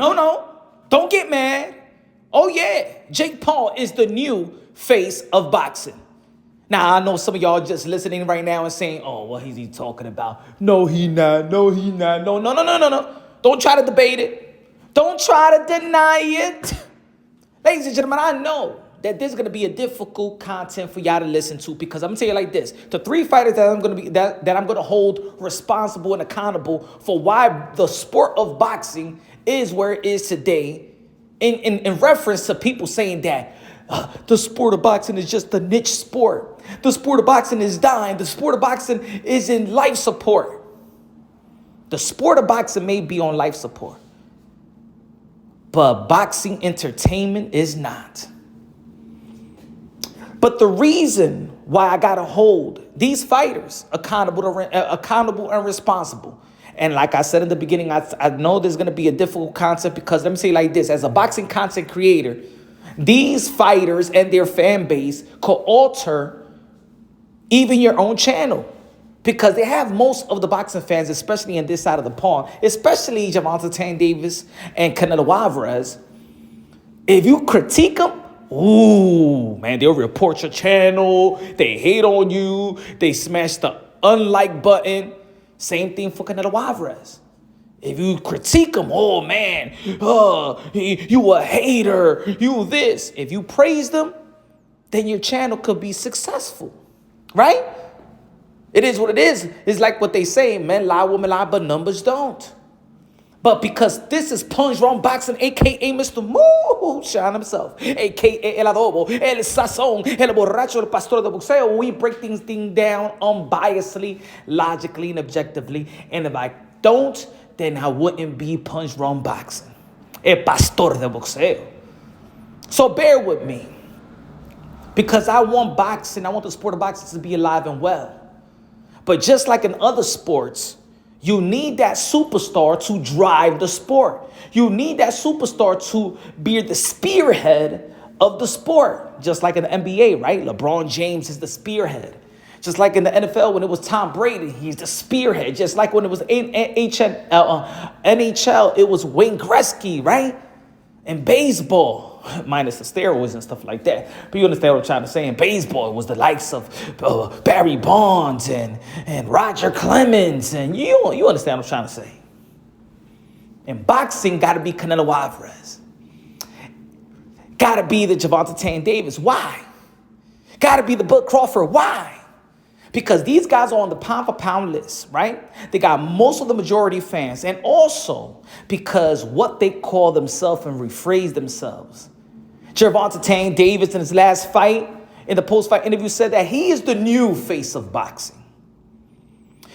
No, don't get mad. Oh yeah, Jake Paul is the new face of boxing. Now, I know some of y'all just listening right now and saying, oh, what is he talking about? No, he not. No, he not. No. Don't try to debate it. Don't try to deny it. Ladies and gentlemen, I know that this is going to be a difficult content for y'all to listen to because I'm going to tell you like this. The three fighters that I'm going to hold responsible and accountable for why the sport of boxing is where it is today in reference to people saying that the sport of boxing is just a niche sport. The sport of boxing is dying. The sport of boxing is in life support. The sport of boxing may be on life support, but boxing entertainment is not. But the reason why I got to hold these fighters accountable and responsible, and like I said in the beginning, I know there's going to be a difficult concept because let me say it like this. As a boxing content creator, these fighters and their fan base could alter even your own channel because they have most of the boxing fans, especially in this side of the pond, especially Gervonta Davis and Canelo Alvarez. If you critique them, ooh, man, they'll report your channel. They hate on you. They smash the unlike button. Same thing for Canelo Alvarez. If you critique him, oh man, you a hater, you this. If you praise them, then your channel could be successful, right? It is what it is. It's like what they say, men lie, women lie, but numbers don't. But because this is Punch Wrong Boxing, a.k.a. Mr. Moonshine himself, a.k.a. El Adobo, El Sazón, El Borracho, El Pastor de Boxeo, we break things down unbiasedly, logically, and objectively. And if I don't, then I wouldn't be Punch Wrong Boxing, El Pastor de Boxeo. So bear with me, because I want the sport of boxing to be alive and well. But just like in other sports, you need that superstar to drive the sport. You need that superstar to be the spearhead of the sport. Just like in the NBA, right? LeBron James is the spearhead. Just like in the NFL, when it was Tom Brady, he's the spearhead. Just like when it was NHL, it was Wayne Gretzky, right? In baseball, minus the steroids and stuff like that. But you understand what I'm trying to say. In baseball, it was the likes of Barry Bonds and Roger Clemens. And you understand what I'm trying to say. In boxing, got to be Canelo Alvarez. Got to be the Gervonta Davis. Why? Got to be the Bud Crawford. Why? Because these guys are on the pound-for-pound list, right? They got most of the majority fans. And also because what they call themselves and rephrase themselves. Gervonta Davis in his last fight, in the post-fight interview, said that he is the new face of boxing.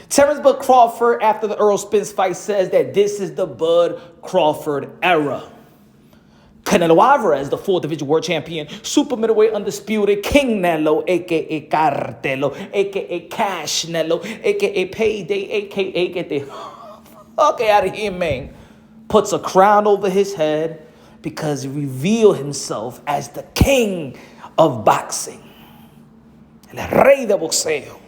Terence Bud Crawford, after the Earl Spence fight, says that this is the Bud Crawford era. Canelo Alvarez, the 4th division world champion, super middleweight undisputed, King Nello, a.k.a. Cartelo, a.k.a. Cash Nello, a.k.a. Payday, a.k.a. get the fuck out of here, man. Puts a crown over his head because he revealed himself as the king of boxing. El rey de boxeo.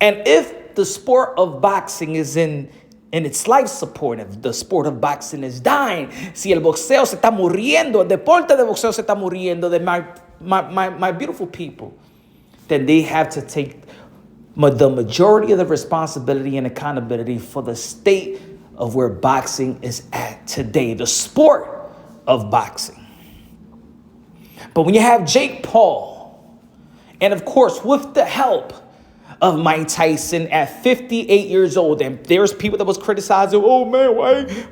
And if the sport of boxing is in its life support, if the sport of boxing is dying, si el boxeo se está muriendo, el deporte de boxeo se está muriendo, then my beautiful people, then they have to take the majority of the responsibility and accountability for the state of where boxing is at today, the sport of boxing. But when you have Jake Paul, and of course with the help of Mike Tyson at 58 years old. And there's people that was criticizing, oh man,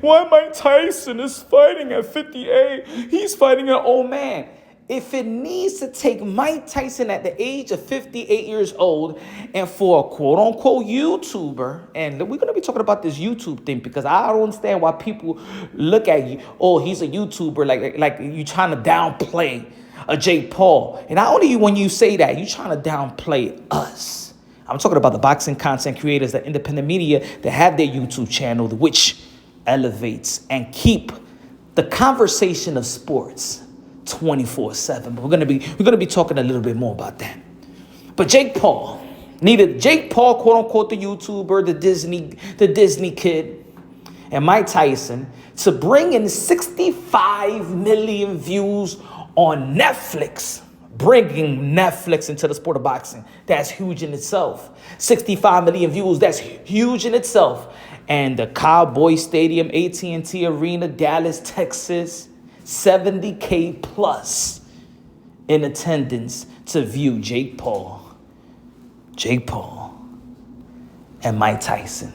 why Mike Tyson is fighting at 58? He's fighting an old man. If it needs to take Mike Tyson at the age of 58 years old and for a quote-unquote YouTuber, and we're going to be talking about this YouTube thing because I don't understand why people look at you, oh, he's a YouTuber, like you trying to downplay a Jake Paul. And not only when you say that, you trying to downplay us. I'm talking about the boxing content creators, the independent media that have their YouTube channel, which elevates and keep the conversation of sports 24/7. But we're gonna be talking a little bit more about that. But Jake Paul, neither Jake Paul, quote unquote, the YouTuber, the Disney kid, and Mike Tyson to bring in 65 million views on Netflix. Bringing Netflix into the sport of boxing. That's huge in itself. 65 million views, that's huge in itself. And the Cowboy Stadium, AT&T Arena, Dallas, Texas, 70K plus in attendance to view Jake Paul, and Mike Tyson.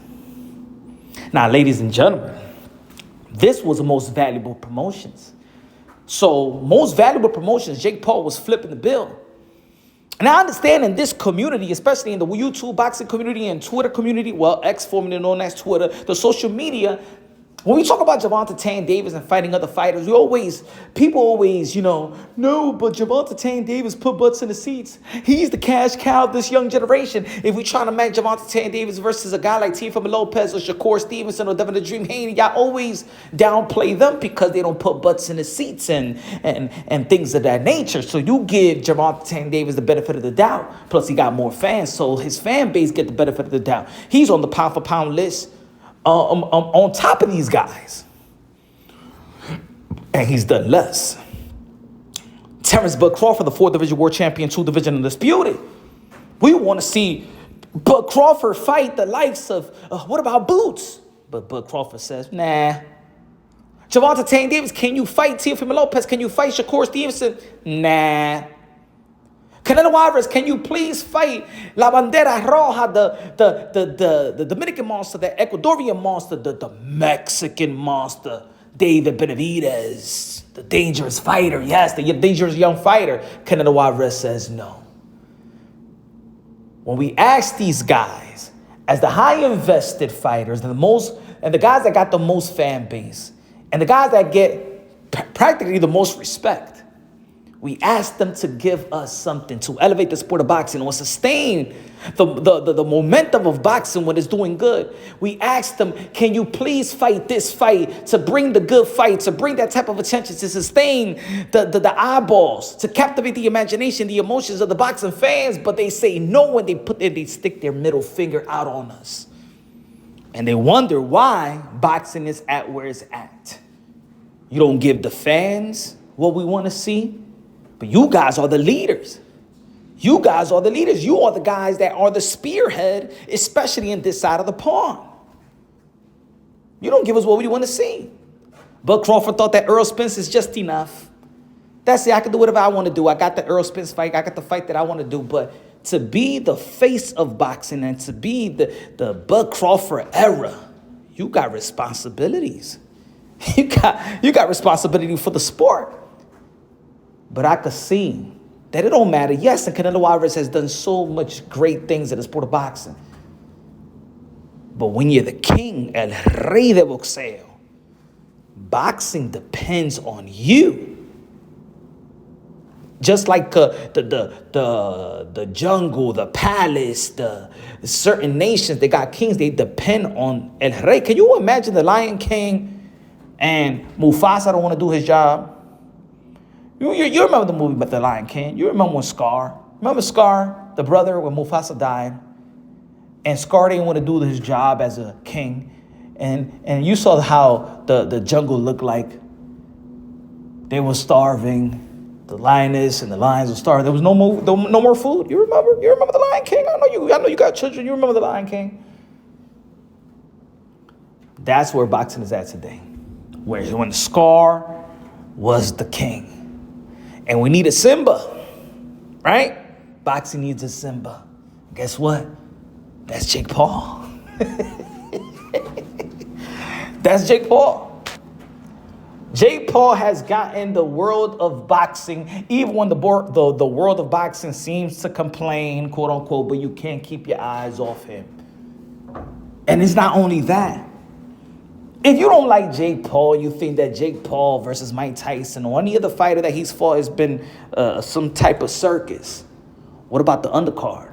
Now, ladies and gentlemen, this was the most valuable promotions. So most valuable promotions, Jake Paul was flipping the bill. And I understand in this community, especially in the YouTube boxing community and Twitter community, well, X formerly known as Twitter, the social media, when we talk about Gervonta Davis and fighting other fighters, people always, no, but Gervonta Davis put butts in the seats. He's the cash cow of this young generation. If we trying to match Gervonta Davis versus a guy like Teofimo Lopez or Shakur Stevenson or Devin the Dream Haney, y'all always downplay them because they don't put butts in the seats and things of that nature. So you give Gervonta Davis the benefit of the doubt. Plus, he got more fans, so his fan base get the benefit of the doubt. He's on the pound for pound list. On top of these guys. And he's done less. Terence Crawford, the 4th Division World Champion, 2 Division Undisputed. We want to see Bud Crawford fight the likes of, what about Boots? But Bud Crawford says, nah. Gervonta Davis, can you fight Teofimo Lopez? Can you fight Shakur Stevenson? Nah. Canelo Alvarez, can you please fight La Bandera Roja, the Dominican monster, the Ecuadorian monster, the Mexican monster, David Benavidez, the dangerous fighter, yes, the dangerous young fighter. Canelo Alvarez says no. When we ask these guys, as the high invested fighters, and the guys that got the most fan base, and the guys that get practically the most respect, we asked them to give us something to elevate the sport of boxing or sustain the momentum of boxing when it's doing good. We asked them, can you please fight this fight to bring the good fight, to bring that type of attention, to sustain the eyeballs, to captivate the imagination, the emotions of the boxing fans? But they say no when they stick their middle finger out on us. And they wonder why boxing is at where it's at. You don't give the fans what we want to see. But you guys are the leaders. You guys are the leaders. You are the guys that are the spearhead, especially in this side of the pond. You don't give us what we want to see. Bud Crawford thought that Earl Spence is just enough. That's it. I can do whatever I want to do. I got the Earl Spence fight. I got the fight that I want to do. But to be the face of boxing and to be the Bud Crawford era, you got responsibilities. You got responsibility for the sport. But I could see that it don't matter. Yes, and Canelo Alvarez has done so much great things in the sport of boxing. But when you're the king, el rey de boxeo, boxing depends on you. Just like the jungle, the palace, the certain nations, they got kings, they depend on el rey. Can you imagine the Lion King and Mufasa don't want to do his job? You remember the movie about the Lion King. You remember Remember Scar, the brother, when Mufasa died? And Scar didn't want to do his job as a king. And you saw how the jungle looked like. They were starving. The lioness and the lions were starving. There was no more food. You remember? You remember the Lion King? I know you got children. You remember the Lion King? That's where boxing is at today. When Scar was the king. And we need a Simba, right? Boxing needs a Simba. Guess what? That's Jake Paul. That's Jake Paul. Jake Paul has gotten the world of boxing, even when the world of boxing seems to complain, quote unquote, but you can't keep your eyes off him. And it's not only that. If you don't like Jake Paul, you think that Jake Paul versus Mike Tyson or any other fighter that he's fought has been some type of circus. What about the undercard?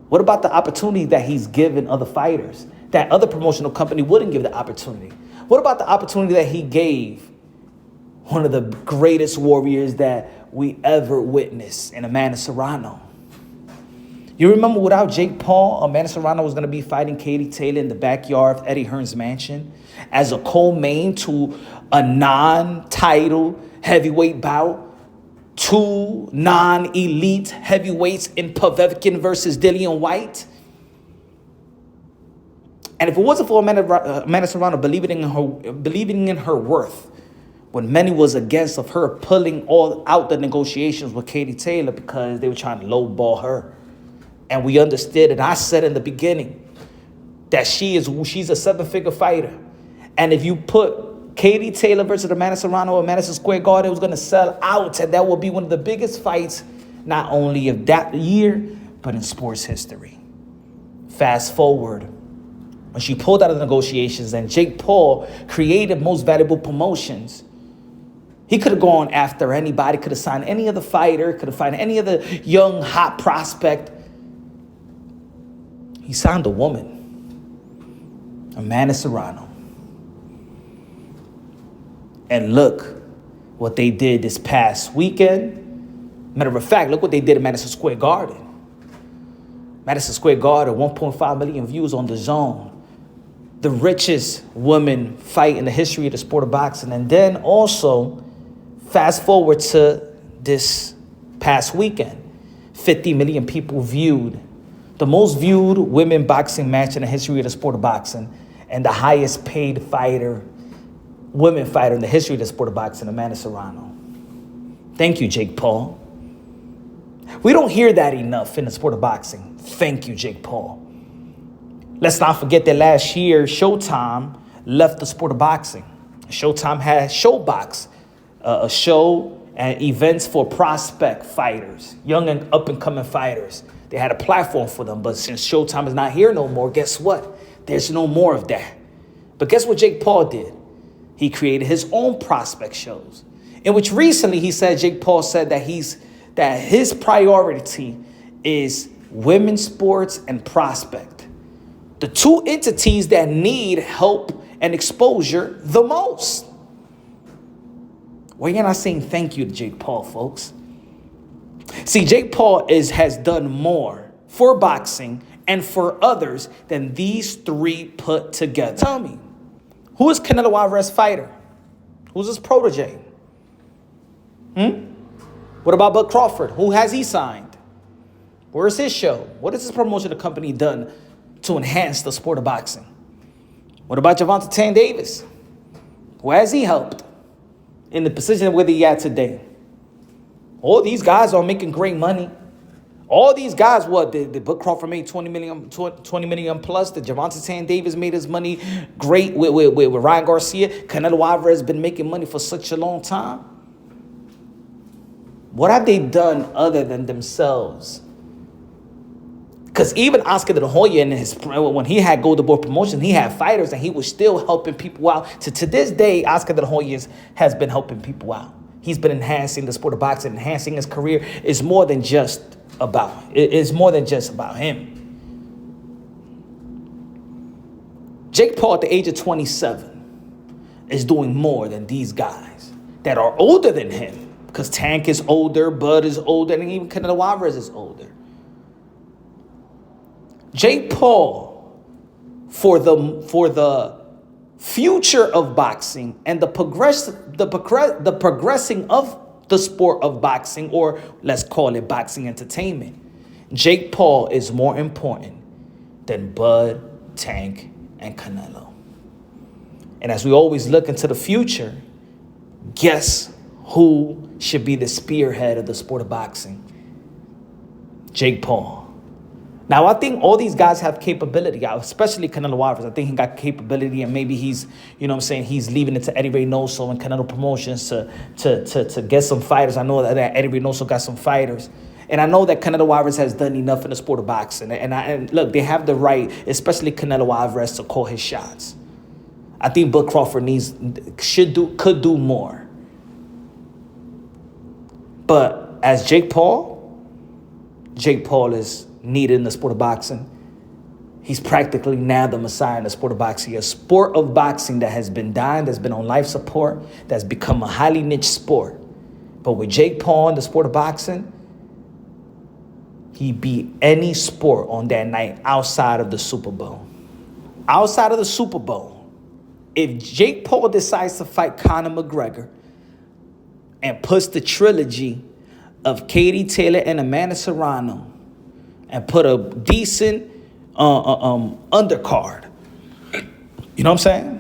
What about the opportunity that he's given other fighters that other promotional company wouldn't give the opportunity? What about the opportunity that he gave one of the greatest warriors that we ever witnessed in Amanda Serrano? You remember without Jake Paul, Amanda Serrano was going to be fighting Katie Taylor in the backyard of Eddie Hearn's mansion. as a co-main to a non-title heavyweight bout, two non-elite heavyweights in Povetkin versus Dillian White. And if it wasn't for Amanda Serrano believing in her worth, when many was against of her pulling all out the negotiations with Katie Taylor because they were trying to lowball her, and we understood, and I said in the beginning that she's a 7-figure fighter, and if you put Katie Taylor versus Amanda Serrano at Madison Square Garden, it was going to sell out, and that will be one of the biggest fights, not only of that year, but in sports history. Fast forward, when she pulled out of the negotiations and Jake Paul created Most Valuable Promotions, he could have gone after anybody, could have signed any other fighter, could have found any other young, hot prospect. He signed a woman, Amanda Serrano. And look what they did this past weekend. Matter of fact, look what they did at Madison Square Garden. Madison Square Garden, 1.5 million views on DAZN. The richest woman fight in the history of the sport of boxing. And then also, fast forward to this past weekend, 50 million people viewed the most viewed women boxing match in the history of the sport of boxing, and the highest paid women fighter in the history of the sport of boxing, Amanda Serrano. Thank you, Jake Paul. We don't hear that enough in the sport of boxing. Thank you, Jake Paul. Let's not forget that last year, Showtime left the sport of boxing. Showtime had Showbox, a show and events for prospect fighters, young and up-and-coming fighters. They had a platform for them, but since Showtime is not here no more, guess what? There's no more of that. But guess what Jake Paul did? He created his own prospect shows, in which recently Jake Paul said that his priority is women's sports and prospect, the two entities that need help and exposure the most. Well, you're not saying thank you to Jake Paul, folks. See, Jake Paul has done more for boxing and for others than these three put together. Tell me, who is Canelo Alvarez fighter? Who's his protege? What about Bud Crawford? Who has he signed? Where's his show? What has his promotion company done to enhance the sport of boxing? What about Gervonta Davis? Who has he helped in the position where he at today? All these guys are making great money. All these guys, did Bud Crawford made 20 million plus? Did Gervonta Davis made his money great with Ryan Garcia? Canelo Alvarez has been making money for such a long time. What have they done other than themselves? Because even Oscar De La Hoya, when he had Golden Boy Promotions, he had fighters and he was still helping people out. To this day, Oscar De La Hoya has been helping people out. He's been enhancing the sport of boxing, enhancing his career. It's more than just about him. Jake Paul at the age of 27 is doing more than these guys that are older than him. Because Tank is older, Bud is older, and even Canelo Alvarez is older. Jake Paul, for the future of boxing and the progressing of the sport of boxing, or let's call it boxing entertainment, Jake Paul is more important than Bud, Tank, and Canelo. And as we always look into the future, guess who should be the spearhead of the sport of boxing? Jake Paul. Now, I think all these guys have capability, especially Canelo Alvarez. I think he got capability, and maybe he's leaving it to Eddie Reynoso and Canelo Promotions to get some fighters. I know that Eddie Reynoso got some fighters. And I know that Canelo Alvarez has done enough in the sport of boxing. And look, they have the right, especially Canelo Alvarez, to call his shots. I think Bud Crawford could do more. But as Jake Paul is needed in the sport of boxing. He's practically now the messiah in the sport of boxing. A sport of boxing that has been dying, that's been on life support, that's become a highly niche sport. But with Jake Paul in the sport of boxing, he beat any sport on that night outside of the Super Bowl. Outside of the Super Bowl, If Jake Paul decides to fight Conor McGregor and puts the trilogy of Katie Taylor and Amanda Serrano and put a decent undercard, you know what I'm saying?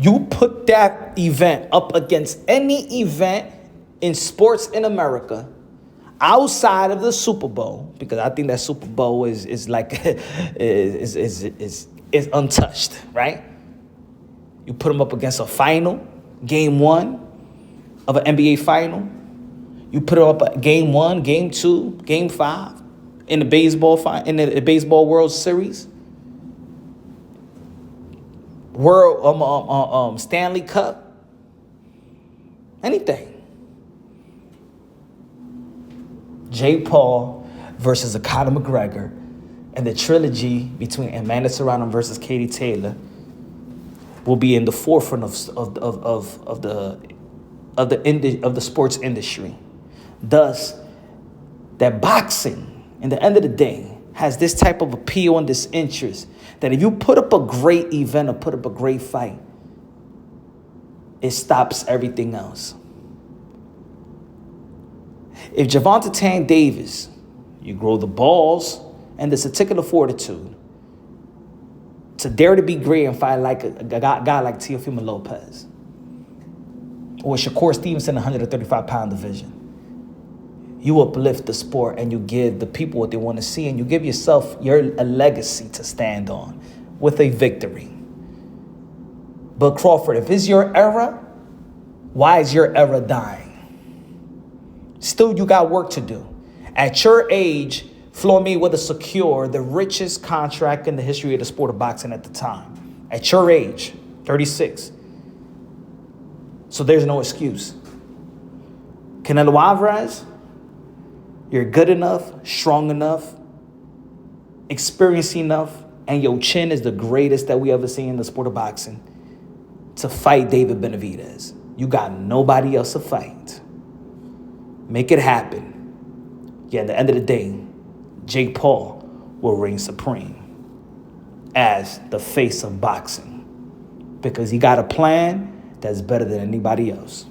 You put that event up against any event in sports in America outside of the Super Bowl, because I think that Super Bowl is like is untouched, right? You put them up against a final, game 1 of an NBA final. You put them up at game 1, game 2, game 5 in the baseball World Series, World Stanley Cup, anything. Jake Paul versus a Conor McGregor, and the trilogy between Amanda Serrano versus Katie Taylor will be in the forefront of the sports industry. Thus, that boxing, in the end of the day, has this type of appeal and this interest that if you put up a great event or put up a great fight, it stops everything else. If Gervonta Davis, you grow the balls and the testicular fortitude to dare to be great and fight like a guy like Teofimo Lopez or Shakur Stevenson in the 135-pound division, you uplift the sport and you give the people what they want to see, and you give yourself a legacy to stand on with a victory. But Crawford, if it's your era, why is your era dying? Still, you got work to do. At your age, Floyd Mayweather secured the richest contract in the history of the sport of boxing at the time. At your age, 36. So there's no excuse. Canelo Alvarez, you're good enough, strong enough, experienced enough, and your chin is the greatest that we ever seen in the sport of boxing to fight David Benavidez. You got nobody else to fight. Make it happen. Yeah, at the end of the day, Jake Paul will reign supreme as the face of boxing because he got a plan that's better than anybody else.